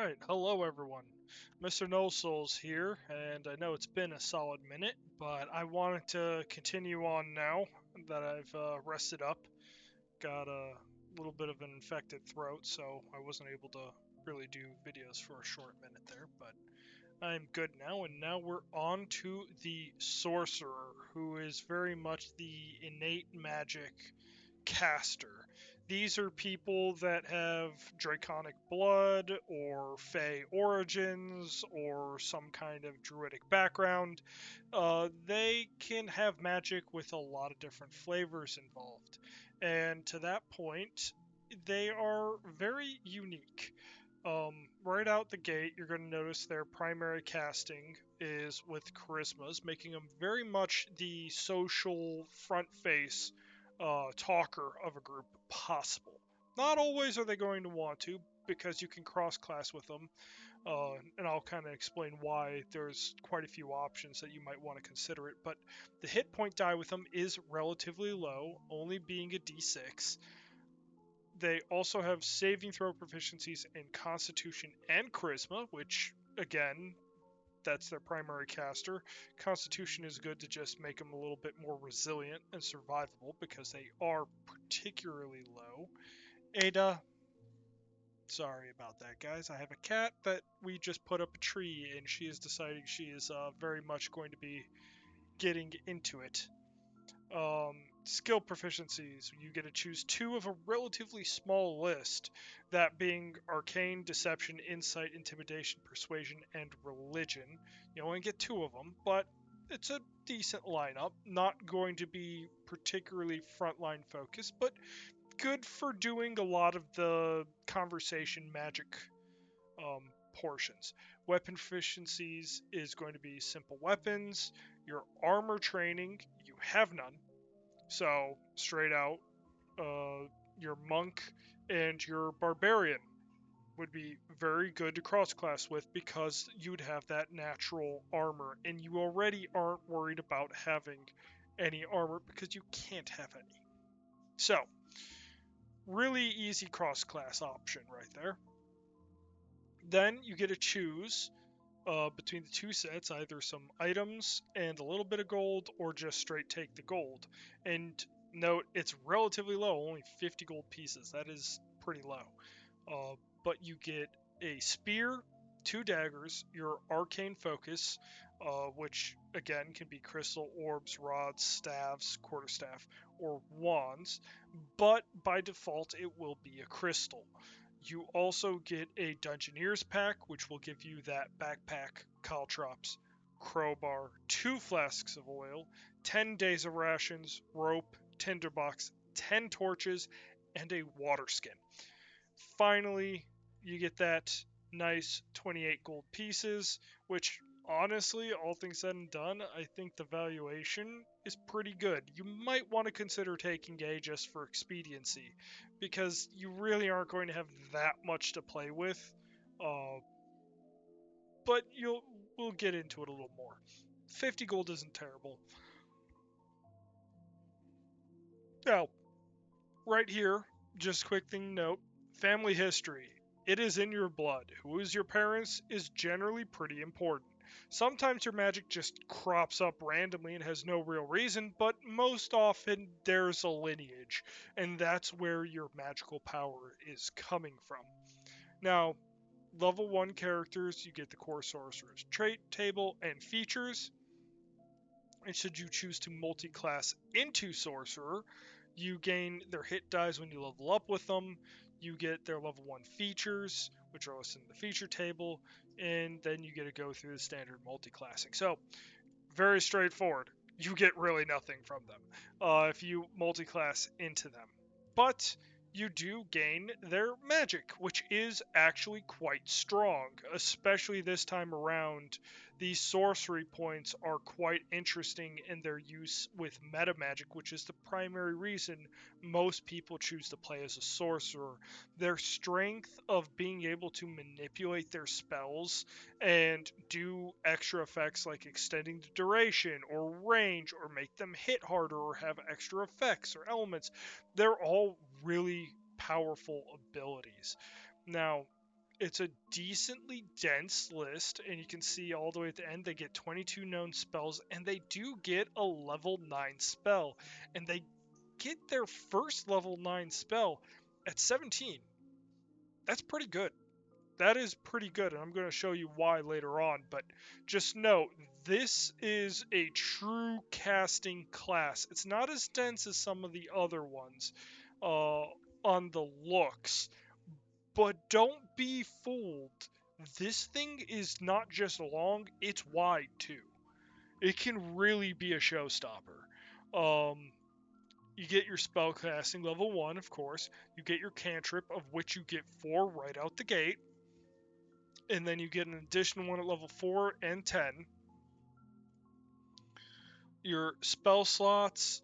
Alright, hello everyone. Mr. No Souls here, and I know it's been a solid minute, but I wanted to continue on now that I've rested up. Got a little bit of an infected throat, so I wasn't able to really do videos for a short minute there, but I'm good now, and now we're on to the Sorcerer, who is very much the innate magic caster. These are people that have draconic blood or fey origins or some kind of druidic background. They can have magic with a lot of different flavors involved. And to that point, they are very unique. Right out the gate, you're going to notice their primary casting is with charismas, making them very much the social front face talker of a group possible. Not always are they going to want to, because you can cross class with them, and I'll kind of explain why there's quite a few options that you might want to consider it. But the hit point die with them is relatively low, only being a d6. They also have saving throw proficiencies in Constitution and Charisma, which, again, that's their primary caster. Constitution is good to just make them a little bit more resilient and survivable because they are particularly low. Ada, sorry about that, guys. I have a cat that we just put up a tree, and she is deciding she is very much going to be getting into it. Skill proficiencies. You get to choose two of a relatively small list, that being Arcane, Deception, Insight, Intimidation, Persuasion, and Religion. You only get two of them, but it's a decent lineup. Not going to be particularly frontline focused, but good for doing a lot of the conversation magic portions. Weapon proficiencies is going to be simple weapons. Your armor training, you have none. So, straight out, your monk and your barbarian would be very good to cross class with because you'd have that natural armor, and you already aren't worried about having any armor because you can't have any. So, really easy cross class option right there. Then you get to choose between the two sets, either some items and a little bit of gold, or just straight take the gold. And note, it's relatively low, only 50 gold pieces. That is pretty low. But you get a spear, two daggers, your arcane focus, which again can be crystal orbs, rods, staves, quarterstaff, or wands. But by default, it will be a crystal. You also get a Dungeoneer's pack, which will give you that backpack, caltrops, crowbar, 2 flasks of oil, 10 days of rations, rope, tinderbox, 10 torches, and a water skin. Finally, you get that nice 28 gold pieces, which honestly, all things said and done, I think the valuation is pretty good. You might want to consider taking A just for expediency, because you really aren't going to have that much to play with. Uh, but we'll get into it a little more. 50 gold isn't terrible. Now, right here, just quick thing to note, family history. It is in your blood. Who is your parents is generally pretty important. Sometimes your magic just crops up randomly and has no real reason, but most often there's a lineage, and that's where your magical power is coming from. Now, level 1 characters, you get the core sorcerer's trait table and features. And should you choose to multi-class into sorcerer, you gain their hit dies when you level up with them. You get their level 1 features, which are listed in the feature table, and then you get to go through the standard multi-classing. So, very straightforward. You get really nothing from them if you multi-class into them. But you do gain their magic, which is actually quite strong, especially this time around. These sorcery points are quite interesting in their use with meta magic, which is the primary reason most people choose to play as a sorcerer. Their strength of being able to manipulate their spells and do extra effects like extending the duration or range or make them hit harder or have extra effects or elements, they're all really powerful abilities. Now, It's a decently dense list, and you can see all the way at the end they get 22 known spells, and they do get a level 9 spell, and they get their first level 9 spell at 17. That's pretty good. That is pretty good, and I'm going to show you why later on, but just note, this is a true casting class. It's not as dense as some of the other ones on the looks, but don't be fooled. This thing is not just long, it's wide too. It can really be a showstopper. You get your spellcasting level 1, of course. You get your cantrip, of which you get 4 right out the gate. And then you get an additional one at level 4 and 10. Your spell slots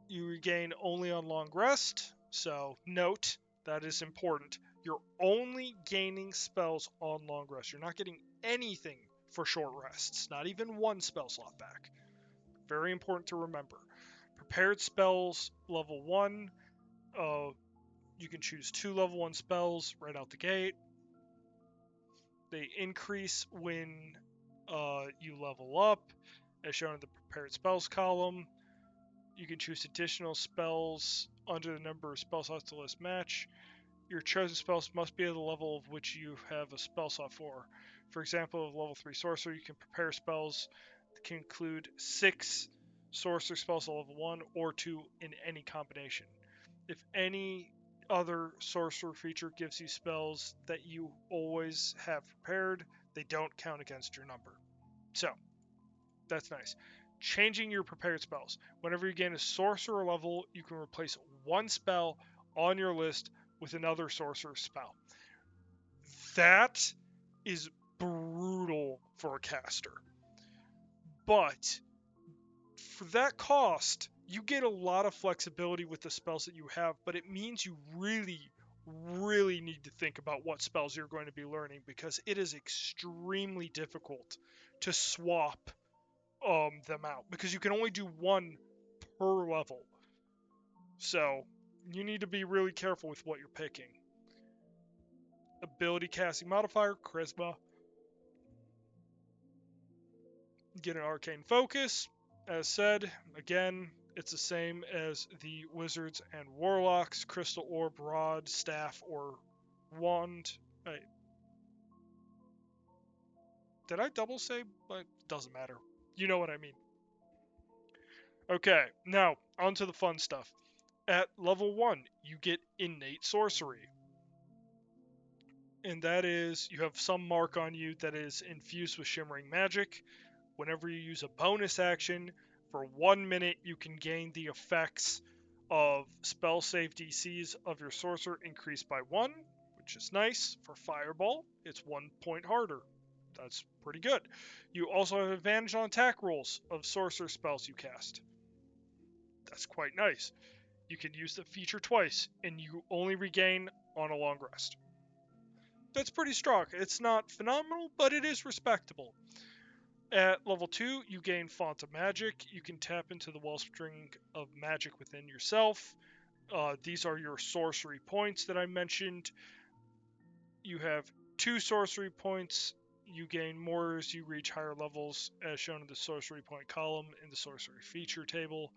you regain only on long rest, so note that is important. You're only gaining spells on long rest. You're not getting anything for short rests, not even one spell slot back. Very important to remember. Prepared spells, level 1. You can choose 2 level 1 spells right out the gate. They increase when you level up, as shown in the prepared spells column. You can choose additional spells under the number of spell slots the list match. Your chosen spells must be at the level of which you have a spell slot for. For example, of level 3 sorcerer, you can prepare spells that can include 6 sorcerer spells at level 1 or 2 in any combination. If any other sorcerer feature gives you spells that you always have prepared, they don't count against your number. So, that's nice. Changing your prepared spells. Whenever you gain a sorcerer level, you can replace one spell on your list with another sorcerer spell. That is brutal for a caster. But for that cost, you get a lot of flexibility with the spells that you have, but it means you really need to think about what spells you're going to be learning, because it is extremely difficult to swap them out, because you can only do one per level. So you need to be really careful with what you're picking. Ability casting modifier, charisma. Get an arcane focus. As said, again, it's the same as the wizards and warlocks. Crystal orb, rod, staff, or wand. Wait. Did I double say? But doesn't matter. You know what I mean. Okay, now on to the fun stuff. At level 1, you get innate sorcery. And that is, you have some mark on you that is infused with shimmering magic. Whenever you use a bonus action, for 1 minute you can gain the effects of spell save DCs of your sorcerer increased by 1, which is nice. For Fireball, it's 1 point harder. That's pretty good. You also have advantage on attack rolls of sorcerer spells you cast. That's quite nice. You can use the feature twice, and you only regain on a long rest. That's pretty strong. It's not phenomenal, but it is respectable. At level 2, you gain Font of Magic. You can tap into the wellspring of magic within yourself. These are your sorcery points that I mentioned. You have 2 sorcery points. You gain more as you reach higher levels, as shown in the sorcery point column in the sorcery feature table.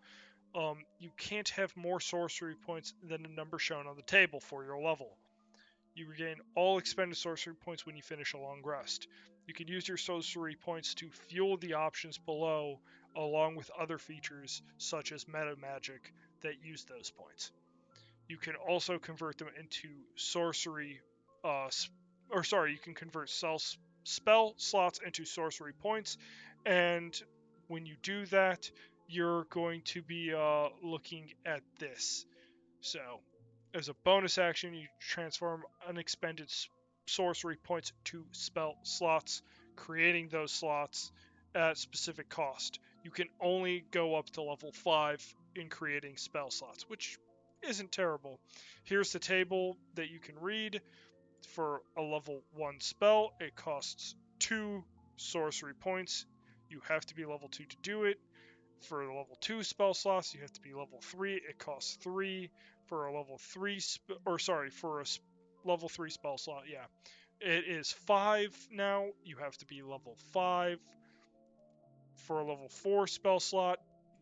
You can't have more sorcery points than the number shown on the table for your level. You regain all expended sorcery points when you finish a long rest. You can use your sorcery points to fuel the options below, along with other features such as meta magic that use those points. You can also convert them into sorcery, you can convert spell slots into sorcery points, and when you do that, you're going to be looking at this. So, as a bonus action, you transform unexpended sorcery points to spell slots, creating those slots at specific cost. You can only go up to level 5 in creating spell slots, which isn't terrible. Here's the table that you can read. For a level 1 spell, it costs 2 sorcery points. You have to be level 2 to do it. For level 2 spell slots, you have to be level 3. It costs 3. For a level 3, level 3 spell slot, yeah. It is 5 now. You have to be level 5. For a level 4 spell slot,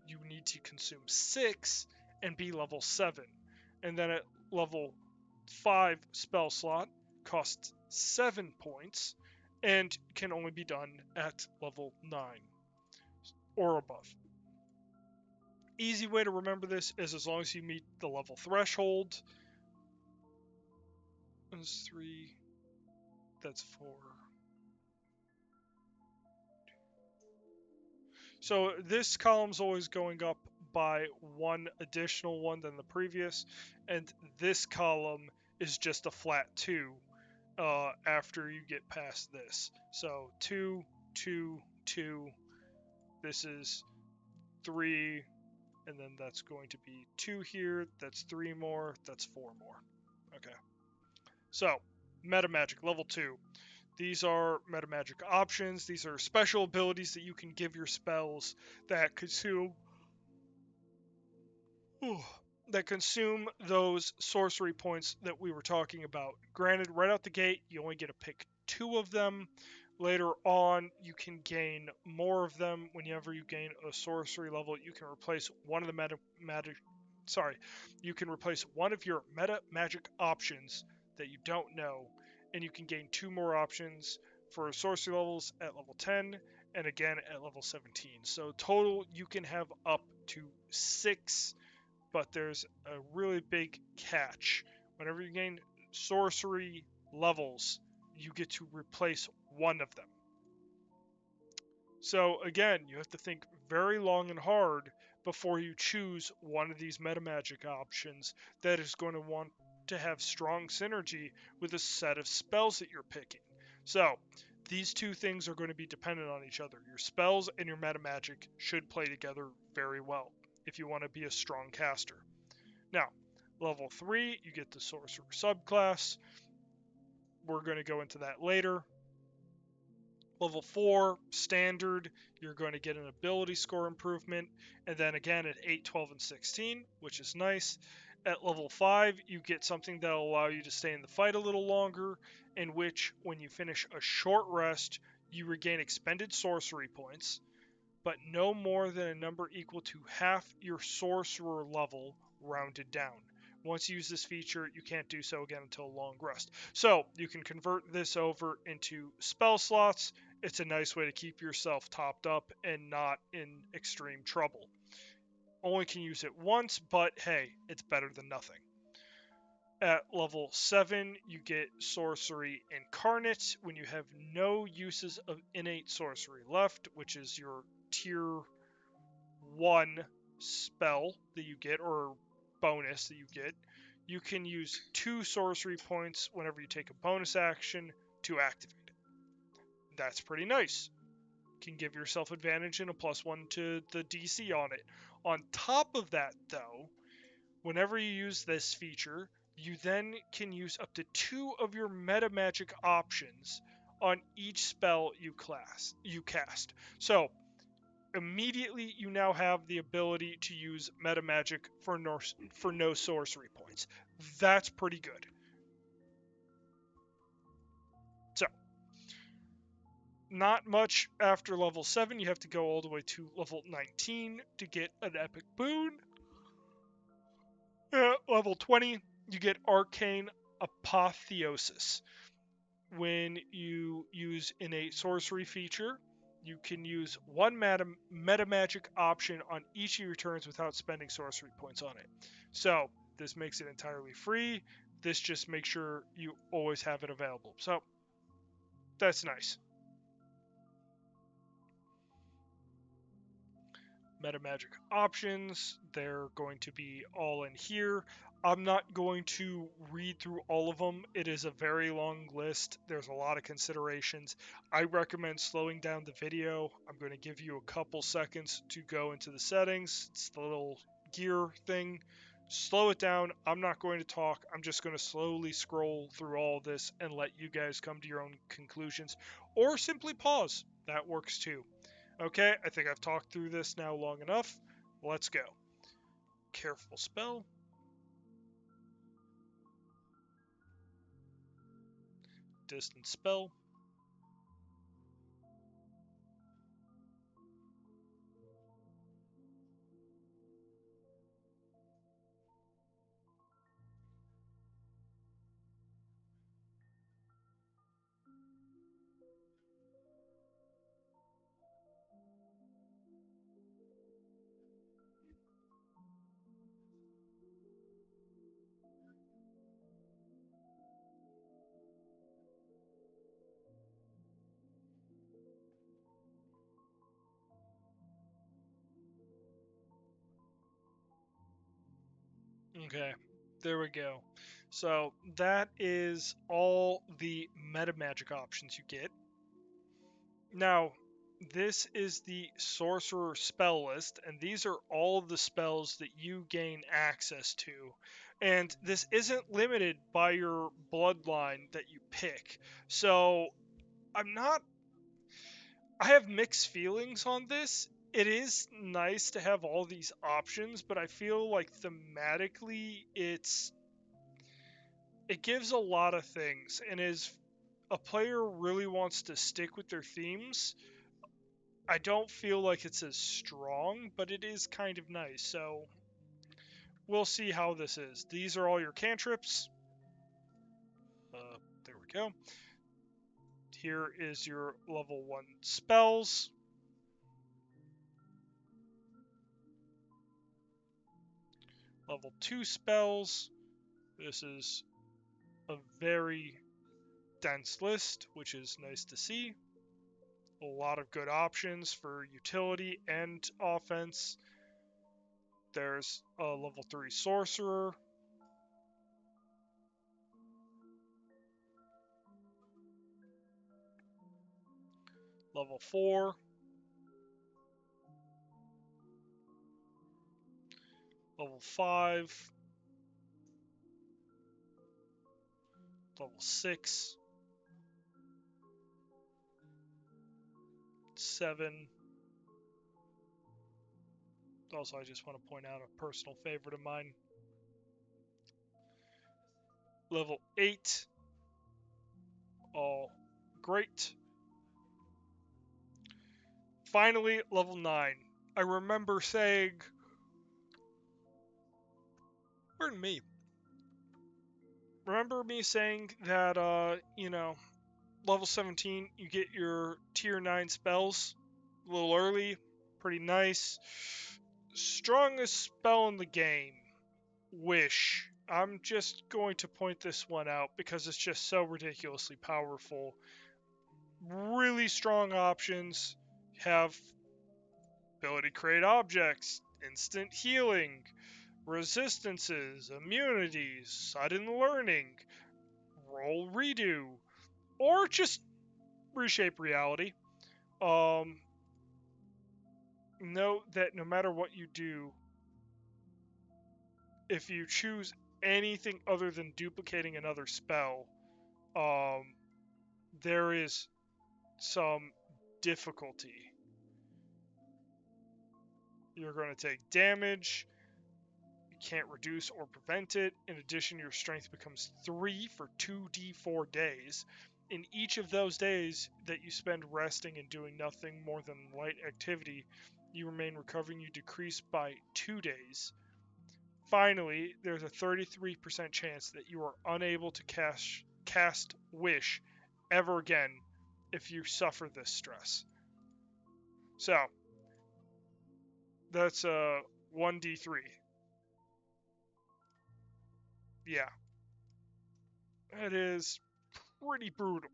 you need to consume 6 and be level 7. And then at level 5 spell slot costs 7 points and can only be done at level 9 or above. Easy way to remember this is as long as you meet the level threshold. That's 3, that's 4. So this column's always going up by one additional one than the previous, and this column is just a flat 2 after you get past this. So 2, 2, 2, this is 3, and then that's going to be 2 here, that's 3 more, that's 4 more. Okay. So, Meta Magic, level 2. These are meta magic options. These are special abilities that you can give your spells that consume those sorcery points that we were talking about. Granted, right out the gate, you only get to pick 2 of them. Later on, you can gain more of them. Whenever you gain a sorcery level, you can replace one of the you can replace one of your meta magic options that you don't know, and you can gain 2 more options for sorcery levels at level 10 and again at level 17. So total, you can have up to 6, but there's a really big catch. Whenever you gain sorcery levels, you get to replace one of them. So again, you have to think very long and hard before you choose one of these meta magic options that is going to want to have strong synergy with a set of spells that you're picking. So these two things are going to be dependent on each other. Your spells and your meta magic should play together very well if you want to be a strong caster. Now, level 3, you get the Sorcerer subclass. We're going to go into that later. Level 4, standard, you're going to get an ability score improvement, and then again at 8, 12, and 16, which is nice. At level 5, you get something that will allow you to stay in the fight a little longer, in which, when you finish a short rest, you regain expended sorcery points, but no more than a number equal to half your sorcerer level rounded down. Once you use this feature, you can't do so again until a long rest. So you can convert this over into spell slots. It's a nice way to keep yourself topped up and not in extreme trouble. Only can use it once, but hey, it's better than nothing. At level 7, you get Sorcery Incarnate when you have no uses of innate sorcery left, which is your tier 1 spell that you get, or bonus that you get. You can use 2 sorcery points whenever you take a bonus action to activate it. That's pretty nice. Can give yourself advantage and a +1 to the DC on it. On top of that, though, whenever you use this feature, you then can use up to 2 of your meta magic options on each spell you cast. So immediately you now have the ability to use meta magic for no sorcery points. That's pretty good. So not much after level 7. You have to go all the way to level 19 to get an epic boon. Level 20, you get Arcane Apotheosis. When you use innate sorcery feature, you can use one meta magic option on each of your turns without spending sorcery points on it. So this makes it entirely free. This just makes sure you always have it available. So that's nice. Meta magic options, they're going to be all in here. I'm not going to read through all of them. It is a very long list. There's a lot of considerations. I recommend slowing down the video. I'm going to give you a couple seconds to go into the settings. It's the little gear thing. Slow it down. I'm not going to talk. I'm just going to slowly scroll through all this and let you guys come to your own conclusions, or simply pause. That works too. Okay, I think I've talked through this now long enough. Let's go. Careful spell. distance spell. Okay, there we go. So that is all the meta magic options you get. Now, this is the Sorcerer spell list, and these are all the spells that you gain access to. And this isn't limited by your bloodline that you pick. So, I'm not. I have mixed feelings on this. It is nice to have all these options, but I feel like thematically it gives a lot of things, and as a player really wants to stick with their themes, I don't feel like it's as strong, but it is kind of nice. So we'll see how this is. These are all your cantrips. There we go. Here is your level 1 spells. Level 2 spells. This is a very dense list, which is nice to see. A lot of good options for utility and offense. There's a level 3 Sorcerer. Level 4. Level 5. Level 6. 7. Also, I just want to point out a personal favorite of mine. Level 8. All great. Finally, level 9. I remember saying, pardon me, remember me saying that, level 17, you get your tier 9 spells a little early. Pretty nice. Strongest spell in the game, Wish. I'm just going to point this one out because it's just so ridiculously powerful. Really strong options. Have ability to create objects, instant healing, resistances, immunities, sudden learning, roll redo, or just reshape reality. Note that no matter what you do, if you choose anything other than duplicating another spell, um, there is some difficulty. You're going to take damage. You can't reduce or prevent it. In addition, your strength becomes 3 for 2d4 days. In each of those days that you spend resting and doing nothing more than light activity, you remain recovering. You decrease by 2 days. Finally, there's a 33% chance that you are unable to cast Wish ever again if you suffer this stress. So, that's 1d3. Yeah, that is pretty brutal.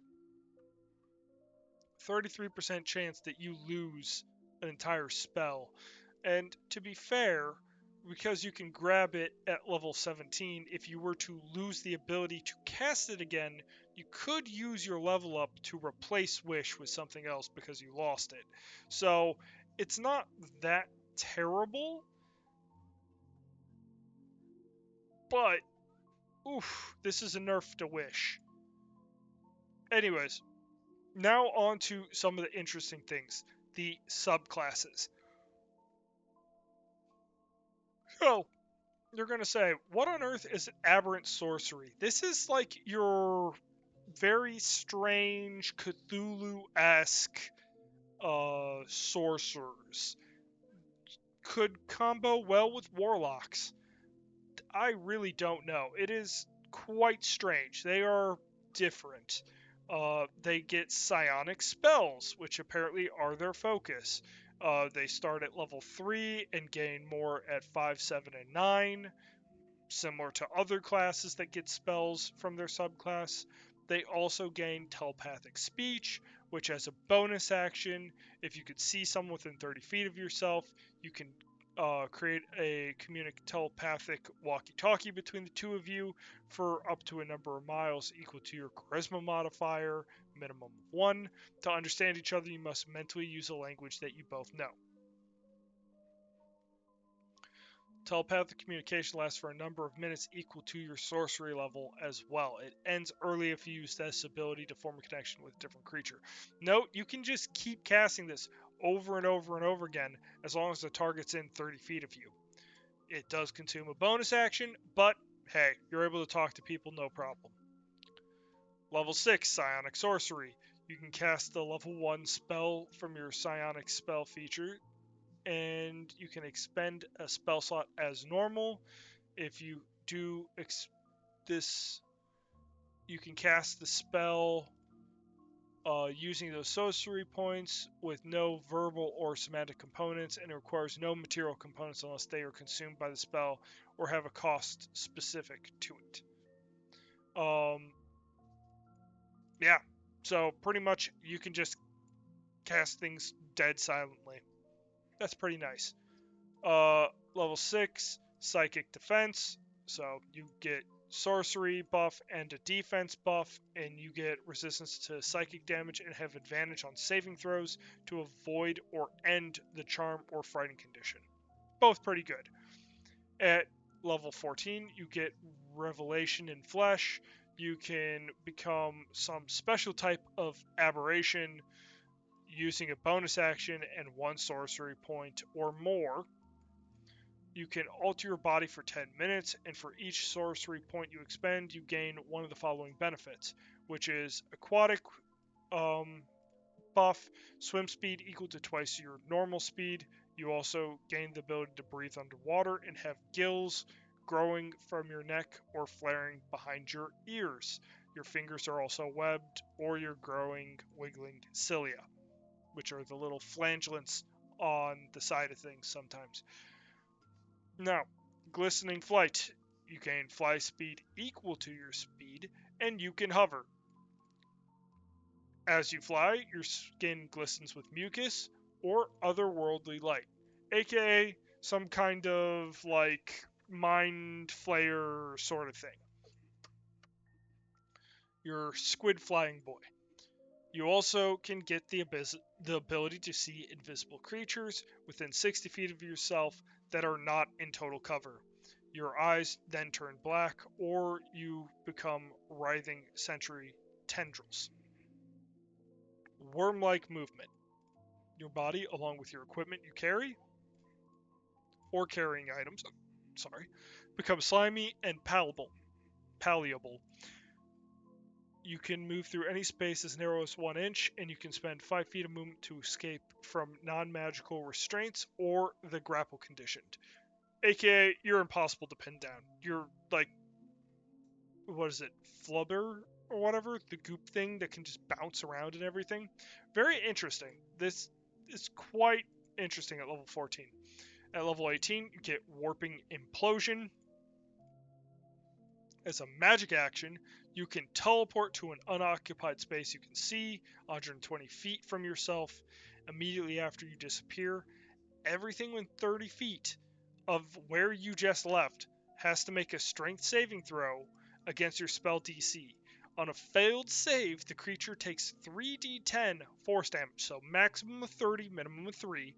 33% chance that you lose an entire spell. And to be fair, because you can grab it at level 17, if you were to lose the ability to cast it again, you could use your level up to replace Wish with something else because you lost it. So it's not that terrible, but oof, this is a nerf to Wish. Anyways, now on to some of the interesting things, the subclasses. So, you're going to say, what on earth is aberrant sorcery? This is like your very strange Cthulhu-esque sorcerers. Could combo well with warlocks. I really don't know. It is quite strange. They are different. They get psionic spells, which apparently are their focus. They start at level 3 and gain more at 5, 7, and 9, similar to other classes that get spells from their subclass. They also gain telepathic speech, which has a bonus action. If you could see someone within 30 feet of yourself, you can create a telepathic walkie-talkie between the two of you for up to a number of miles equal to your charisma modifier, minimum of 1. To understand each other, you must mentally use a language that you both know. Telepathic communication lasts for a number of minutes equal to your sorcery level as well. It ends early if you use this ability to form a connection with a different creature. Note, you can just keep casting this over and over and over again as long as the target's in 30 feet of you. It does consume a bonus action, but hey, you're able to talk to people no problem. Level 6, Psionic Sorcery. You can cast the level 1 spell from your Psionic spell feature, and you can expend a spell slot as normal. If you do this, you can cast the spell using those sorcery points with no verbal or semantic components, and it requires no material components unless they are consumed by the spell or have a cost specific to it. Yeah, so pretty much you can just cast things dead silently. That's pretty nice. Level 6, Psychic Defense. So you get sorcery buff and a defense buff, and you get resistance to psychic damage and have advantage on saving throws to avoid or end the charm or frightened condition. Both pretty good. At level 14, you get Revelation in Flesh. You can become some special type of aberration using a bonus action and 1 sorcery point or more. You can alter your body for 10 minutes, and for each sorcery point you expend, you gain one of the following benefits, which is aquatic buff, swim speed equal to twice your normal speed. You also gain the ability to breathe underwater and have gills growing from your neck or flaring behind your ears. Your fingers are also webbed, or your growing, wiggling cilia, which are the little flagellants on the side of things sometimes. Now, glistening flight. You gain fly speed equal to your speed, and you can hover. As you fly, your skin glistens with mucus or otherworldly light, aka some kind of like mind flayer sort of thing. You're squid flying boy. You also can get the ability to see invisible creatures within 60 feet of yourself that are not in total cover. Your eyes then turn black, or you become writhing sensory tendrils. Worm-like movement. Your body, along with your equipment you carry, or carrying items, become slimy and palleable. You can move through any space as narrow as 1 inch, and you can spend 5 feet of movement to escape from non-magical restraints or the grapple conditioned. AKA, you're impossible to pin down. You're like, what is it, flubber or whatever? The goop thing that can just bounce around and everything. Very interesting. This is quite interesting at level 14. At level 18, you get Warping Implosion. As a magic action, you can teleport to an unoccupied space you can see 120 feet from yourself. Immediately after you disappear, everything within 30 feet of where you just left has to make a strength saving throw against your spell DC. On a failed save, the creature takes 3d10 force damage, so maximum of 30, minimum of 3,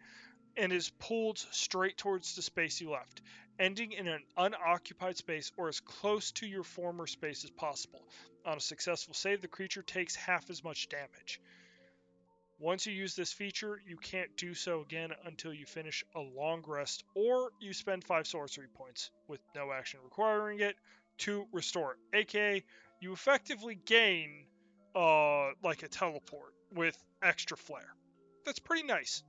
and is pulled straight towards the space you left, ending in an unoccupied space or as close to your former space as possible. On a successful save, the creature takes half as much damage. Once you use this feature, you can't do so again until you finish a long rest or you spend 5 sorcery points, with no action requiring it, to restore it. AKA, you effectively gain like a teleport with extra flair. That's pretty nice.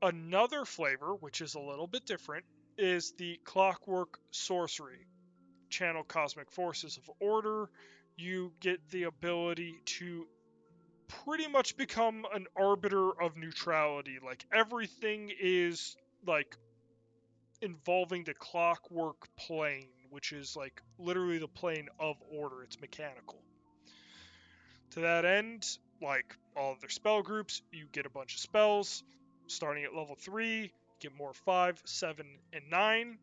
Another flavor, which is a little bit different, is the Clockwork Sorcery. Channel cosmic forces of order. You get the ability to pretty much become an arbiter of neutrality. Like everything is like involving the clockwork plane, which is like literally the plane of order. It's mechanical. To that end, like all of their spell groups, you get a bunch of spells. Starting at level 3, get more 5, 7, and 9.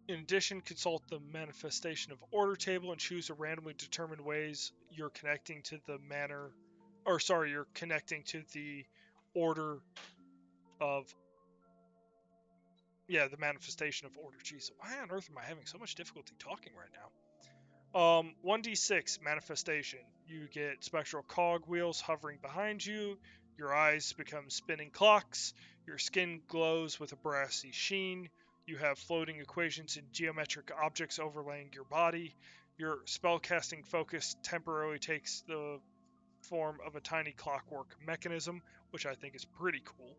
In addition, consult the manifestation of order table and choose a randomly determined ways you're connecting to the you're connecting to the order of, the manifestation of order. Jeez, why on earth am I having so much difficulty talking right now? 1d6 manifestation. You get spectral cogwheels hovering behind you. Your eyes become spinning clocks. Your skin glows with a brassy sheen. You have floating equations and geometric objects overlaying your body. Your spellcasting focus temporarily takes the form of a tiny clockwork mechanism, which I think is pretty cool.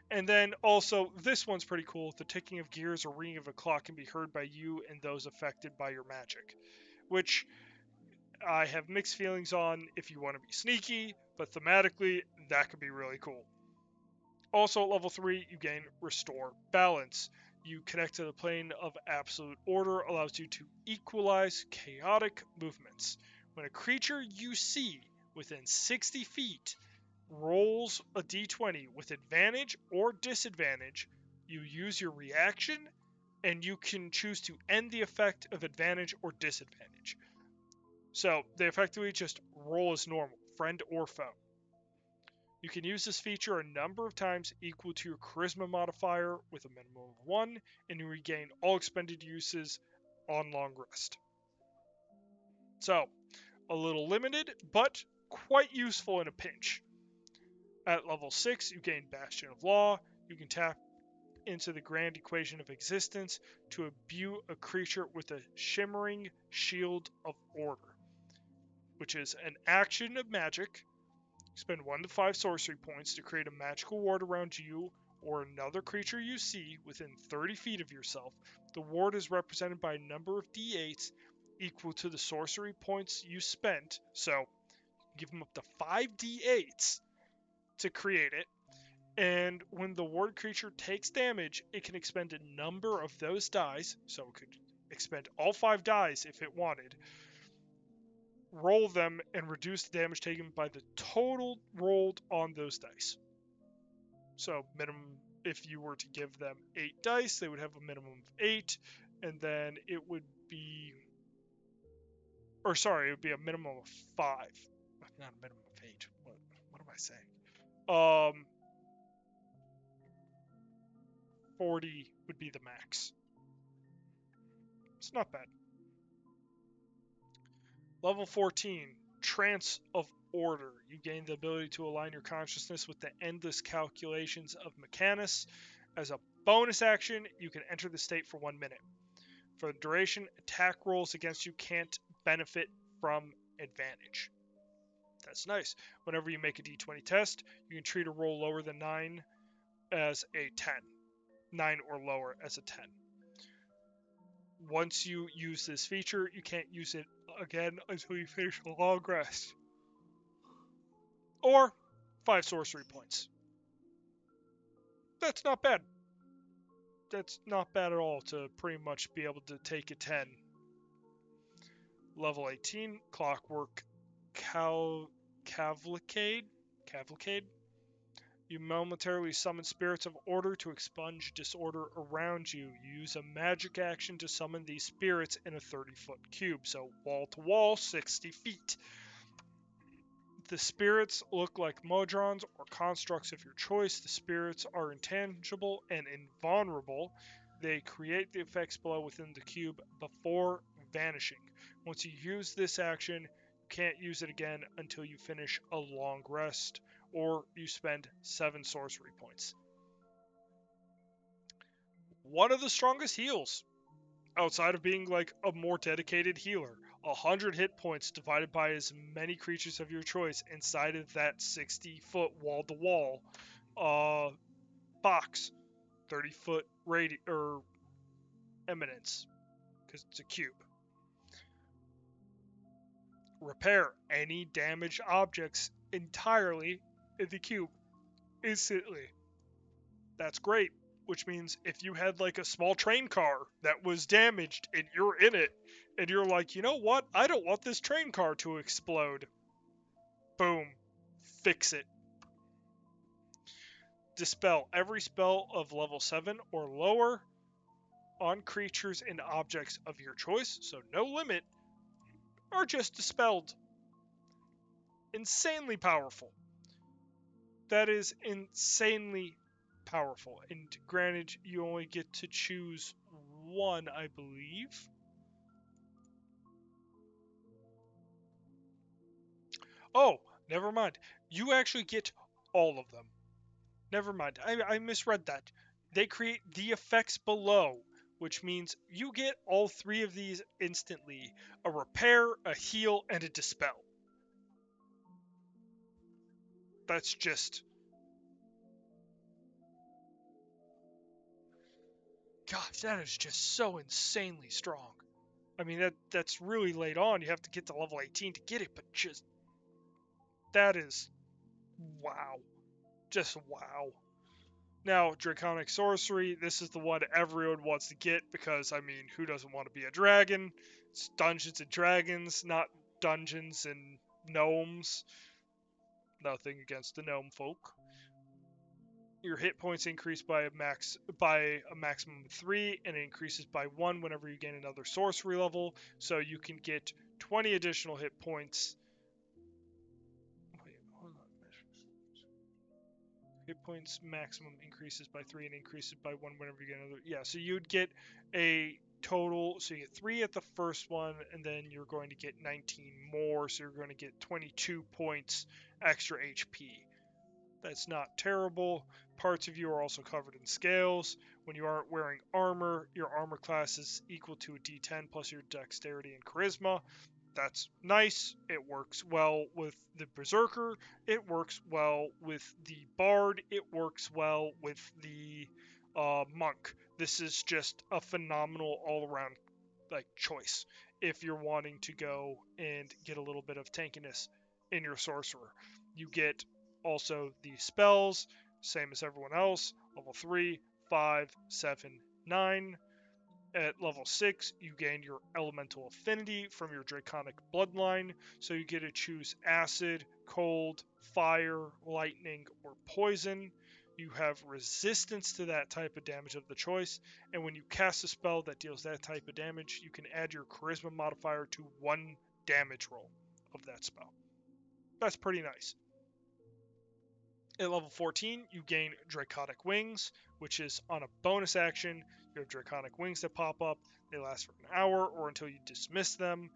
And then also, this one's pretty cool. The ticking of gears or ringing of a clock can be heard by you and those affected by your magic, which I have mixed feelings on if you want to be sneaky, but thematically, that could be really cool. Also, at level 3, you gain Restore Balance. You connect to the plane of absolute order, allows you to equalize chaotic movements. When a creature you see within 60 feet rolls a d20 with advantage or disadvantage, you use your reaction, and you can choose to end the effect of advantage or disadvantage. So they effectively just roll as normal, friend or foe. You can use this feature a number of times equal to your charisma modifier with a minimum of 1, and you regain all expended uses on long rest. So, a little limited, but quite useful in a pinch. At level 6, you gain Bastion of Law. You can tap into the grand equation of existence to imbue a creature with a shimmering shield of order, which is an action of magic. Spend 1 to 5 sorcery points to create a magical ward around you or another creature you see within 30 feet of yourself. The ward is represented by a number of d8s equal to the sorcery points you spent. So, give them up to 5 d8s to create it. And when the ward creature takes damage, it can expend a number of those dice. So, it could expend all 5 dice if it wanted, roll them, and reduce the damage taken by the total rolled on those dice. So minimum, if you were to give them 8 dice, they would have a minimum of 8, and then it would be, it would be a minimum of 5. Not a minimum of 8. What am I saying? 40 would be the max. It's not bad. Level 14, Trance of Order. You gain the ability to align your consciousness with the endless calculations of Mechanus. As a bonus action, you can enter the state for 1 minute. For the duration, attack rolls against you can't benefit from advantage. That's nice. Whenever you make a d20 test, you can treat a roll lower than 9 as a 10. 9 or lower as a 10. Once you use this feature, you can't use it again until you finish a long rest. Or 5 sorcery points. That's not bad. That's not bad at all to pretty much be able to take a 10. Level 18, Clockwork Cavalcade. You momentarily summon spirits of order to expunge disorder around you. You use a magic action to summon these spirits in a 30-foot cube, so wall to wall, 60 feet. The spirits look like modrons or constructs of your choice. The spirits are intangible and invulnerable. They create the effects below within the cube before vanishing. Once you use this action, you can't use it again until you finish a long rest, or you spend 7 sorcery points. One of the strongest heals. outside of being like a more dedicated healer. 100 hit points divided by as many creatures of your choice inside of that 60-foot wall-to-wall box. 30-foot radius or eminence, because it's a cube. Repair any damaged objects entirely in the cube instantly. That's great. Which means if you had like a small train car that was damaged and you're in it, and you're like, you know what? I don't want this train car to explode. Boom. Fix it. Dispel every spell of level 7 or lower on creatures and objects of your choice, so no limit, are just dispelled. Insanely powerful. That is insanely powerful. And granted, you only get to choose one, I believe. Oh, never mind. You actually get all of them. Never mind. I misread that. They create the effects below, which means you get all 3 of these instantly. A repair, a heal, and a dispel. That's just... Gosh, that is just so insanely strong. I mean, that's really late on. You have to get to level 18 to get it, but just... That is... Wow. Just wow. Now, Draconic Sorcery, this is the one everyone wants to get because, I mean, who doesn't want to be a dragon? It's Dungeons and Dragons, not dungeons and gnomes. Nothing against the gnome folk. Your hit points increase by a maximum of 3, and it increases by 1 whenever you gain another sorcery level, so you can get 20 additional hit points. Wait, hold on. Hit points maximum increases by 3 and increases by 1 whenever you get another. Yeah, so you'd get a total. So you get 3 at the first one, and then you're going to get 19 more. So you're going to get 22 points extra HP. That's not terrible. Parts of you are also covered in scales. When you aren't wearing armor, your armor class is equal to a d10 plus your dexterity and charisma. That's nice. It works well with the Berserker. It works well with the Bard. It works well with the Monk. This is just a phenomenal all-around like choice if you're wanting to go and get a little bit of tankiness in your Sorcerer. You get also the spells, same as everyone else, level 3, 5, 7, 9. At level 6, you gain your elemental affinity from your draconic bloodline, so you get to choose acid, cold, fire, lightning, or poison. You have resistance to that type of damage of the choice, and when you cast a spell that deals that type of damage, you can add your charisma modifier to 1 damage roll of that spell. That's pretty nice. At level 14, you gain Draconic Wings, which is on a bonus action. You have Draconic Wings that pop up. They last for an hour or until you dismiss them.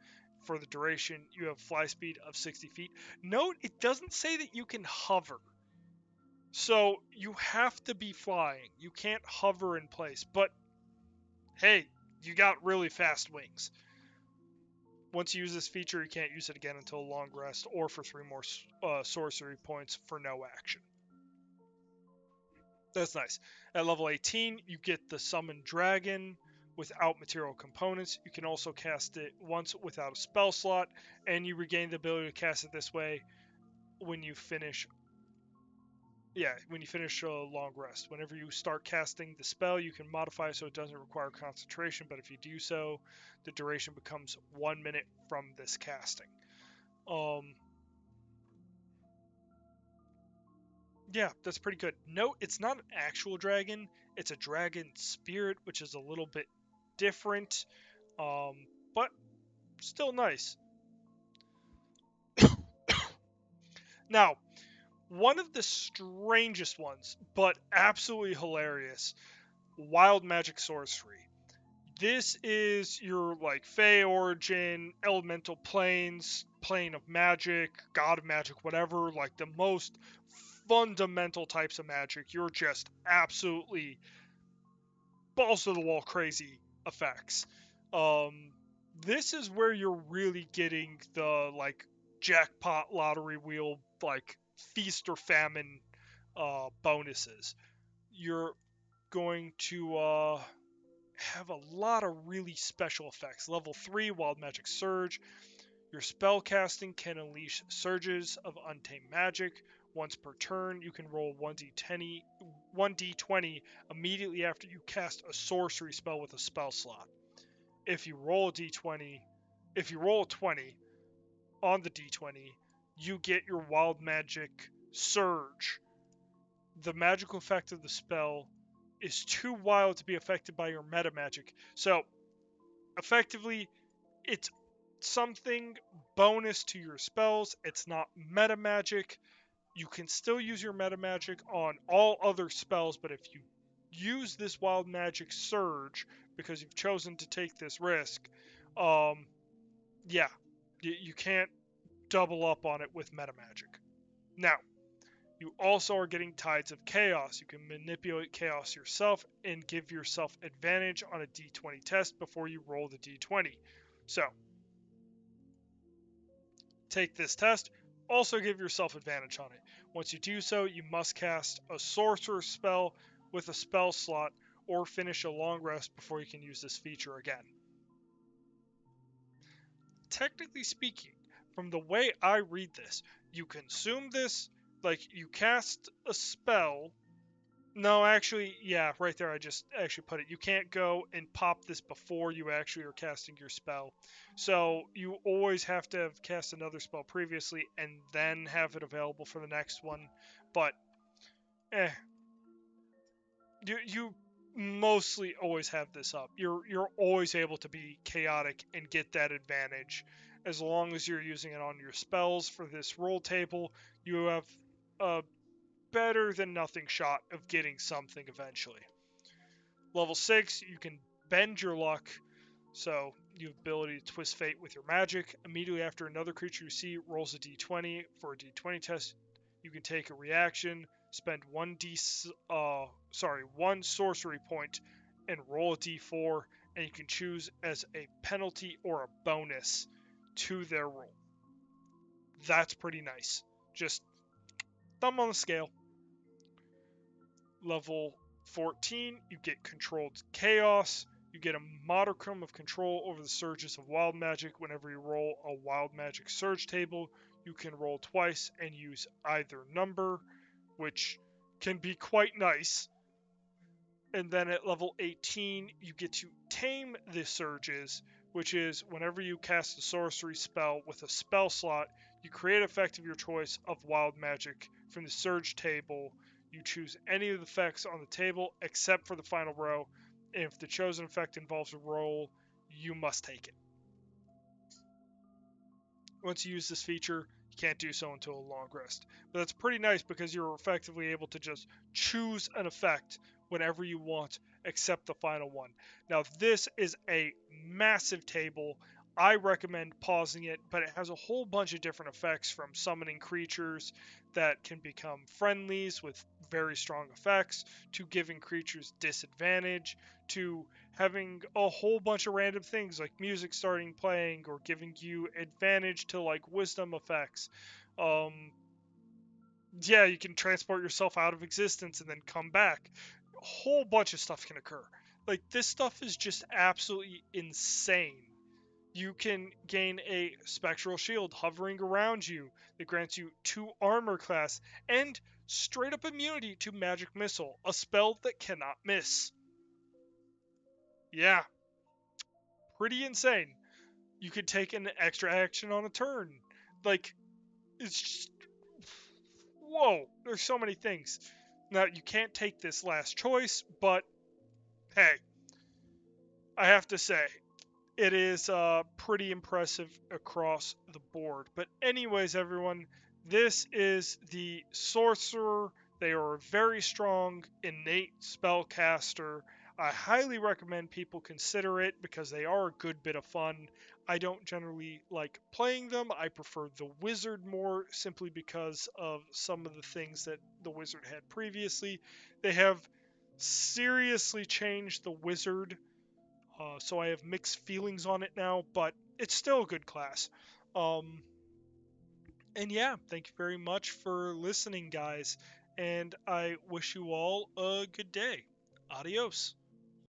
For the duration, you have fly speed of 60 feet. Note, it doesn't say that you can hover. So you have to be flying. You can't hover in place. But hey, you got really fast wings. Once you use this feature, you can't use it again until a long rest or for 3 more sorcery points for no action. That's nice. At level 18, you get the Summon Dragon without material components. You can also cast it once without a spell slot, and you regain the ability to cast it this way when you finish. Yeah, when you finish a long rest. Whenever you start casting the spell, you can modify it so it doesn't require concentration, but if you do so, the duration becomes 1 minute from this casting. Yeah, that's pretty good. No, it's not an actual dragon. It's a dragon spirit, which is a little bit different, but still nice. Now, one of the strangest ones, but absolutely hilarious, wild magic sorcery. This is your like Fey origin, elemental planes, plane of magic, god of magic, whatever, like the most fundamental types of magic. You're just absolutely balls to the wall crazy effects. Um, this is where you're really getting the like jackpot lottery wheel like feast or famine bonuses. You're going to have a lot of really special effects. Level 3 Wild Magic Surge. Your spell casting can unleash surges of untamed magic. Once per turn, you can roll 1d20 immediately after you cast a sorcery spell with a spell slot. If you roll a d20, if you roll a 20 on the d20, you get your Wild Magic Surge. The magical effect of the spell is too wild to be affected by your meta magic. So, effectively, it's something bonus to your spells. It's not meta magic. You can still use your meta magic on all other spells, but if you use this Wild Magic Surge because you've chosen to take this risk, um, yeah, you can't double up on it with meta magic. Now, you also are getting Tides of Chaos. You can manipulate chaos yourself and give yourself advantage on a d20 test before you roll the d20. So, take this test, also give yourself advantage on it. Once you do so, you must cast a Sorcerer spell with a spell slot or finish a long rest before you can use this feature again. Technically speaking, from the way I read this, you consume this, like you cast a spell. No, actually, yeah, right there I just actually put it. You can't go and pop this before you actually are casting your spell. So you always have to have cast another spell previously and then have it available for the next one. But, eh, you mostly always have this up. You're always able to be chaotic and get that advantage. As long as you're using it on your spells for this roll table, you have a better than nothing shot of getting something eventually. Level 6, you can bend your luck, so you have the ability to twist fate with your magic. Immediately after another creature you see rolls a d20 for a d20 test, you can take a reaction, spend one sorcery point, and roll a d4, and you can choose as a penalty or a bonus to their roll. That's pretty nice. Just thumb on the scale. Level 14, you get Controlled Chaos. You get a modicum of control over the surges of wild magic. Whenever you roll a wild magic surge table, you can roll twice and use either number, which can be quite nice. And then at level 18, you get to Tame the Surges, which is whenever you cast a sorcery spell with a spell slot, you create an effect of your choice of wild magic from the surge table. You choose any of the effects on the table except for the final row. And if the chosen effect involves a roll, you must take it. Once you use this feature, you can't do so until a long rest. But that's pretty nice because you're effectively able to just choose an effect whenever you want, except the final one. Now, this is a massive table. I recommend pausing it, but it has a whole bunch of different effects from summoning creatures that can become friendlies with very strong effects, to giving creatures disadvantage, to having a whole bunch of random things like music starting playing or giving you advantage to like wisdom effects. Um, yeah, you can transport yourself out of existence and then come back. A whole bunch of stuff can occur. Like this stuff is just absolutely insane. You can gain a spectral shield hovering around you that grants you 2 armor class and straight up immunity to magic missile, a spell that cannot miss. Yeah, pretty insane. You could take an extra action on a turn. Like, it's just. Whoa, there's so many things. Now, you can't take this last choice, but hey, I have to say, it is pretty impressive across the board. But, anyways, everyone, this is the Sorcerer. They are a very strong, innate spellcaster. I highly recommend people consider it because they are a good bit of fun. I don't generally like playing them. I prefer the Wizard more simply because of some of the things that the Wizard had previously. They have seriously changed the Wizard So I have mixed feelings on it now, but it's still a good class. Um, and yeah, thank you very much for listening, guys. And I wish you all a good day. Adios.